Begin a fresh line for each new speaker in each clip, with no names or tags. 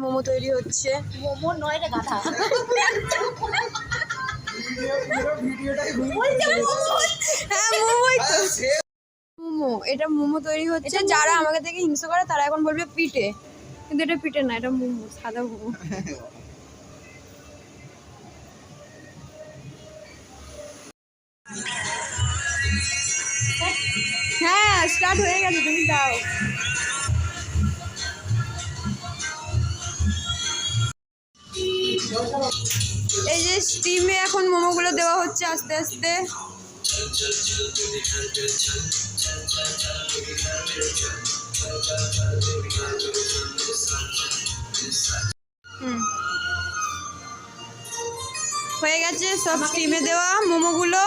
মোমো তৈরি হচ্ছে।
মোমো নয় রে গাধা।
হ্যাঁ মোমোই তো। মোমো, এটা মোমো তৈরি হচ্ছে। যারা আমাকে দেখে হিংসা করে তারা এখন বলবে পিঠে, কিন্তু এটা পিঠে না, এটা মোমো, সাদা মোমো। হ্যাঁ স্টার্ট হয়ে গেছে, তুমি দাও। এই যে স্টিমে এখন মোমোগুলো দেওয়া হচ্ছে আস্তে আস্তে। হয়ে গেছে সব স্টিমে দেওয়া মোমোগুলো।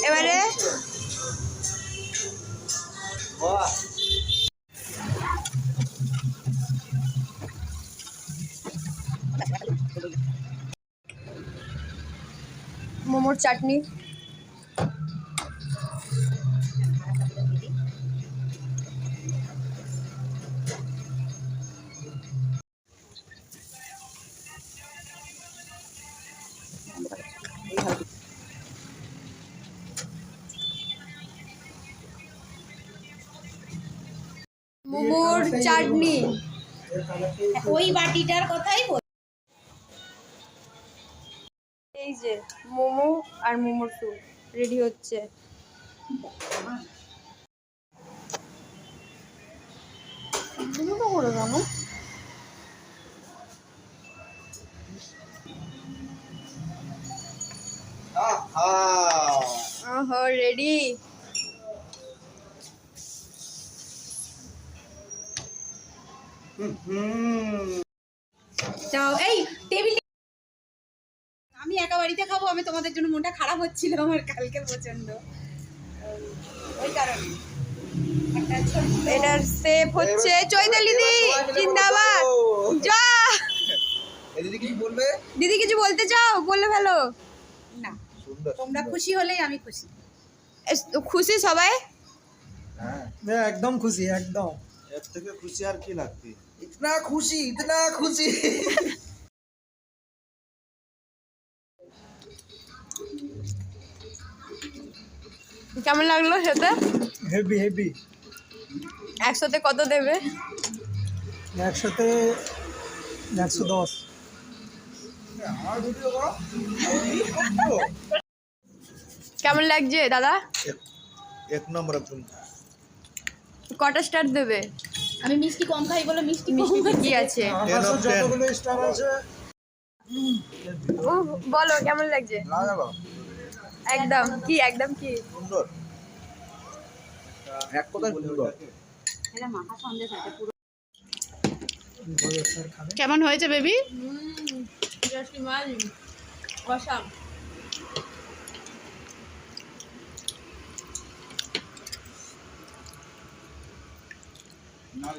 এবারে মোমোর চাটনি। মোমোর চাটনি
ওই বাটিটার কথাই বল।
এই যে মোমো আর মোমোর স্যুপ রেডি হচ্ছে। করে জানো রেডি।
যাও এই টেবিল। আমি একা বাড়িতে খাবো, আমি তোমাদের জন্য মনটা খারাপ হচ্ছিল আমার কালকে প্রচন্ড, ওই কারণে।
এটার সেফ হচ্ছে চৈতালি দি, জিন্দাবাদ। যা
দিদি কিছু বলবে?
দিদি কিছু বলতে চাও? বলে ফেলো
না, তোমরা খুশি হলেই আমি খুশি।
খুশি সবাই?
হ্যাঁ একদম খুশি, একদম। এর থেকে খুশি আর কি লাগবে? ইতনা খুশি, ইতনা খুশি।
কেমন লাগলো সেটা?
Heavy heavy.
100-তে কত দেবে?
100-তে 110।
কেমন লাগছে দাদা?
এক নম্বর একদম।
কটা স্টার দেবে?
আমি মিষ্টি কম খাই বলে মিষ্টি
মিষ্টি কি আছে?
যতগুলো স্টার আছে।
বলো কেমন লাগছে? একদম কি, একদম কি
সুন্দর, এক কথায় সুন্দর।
কেমন হয়েছে বেবি?
না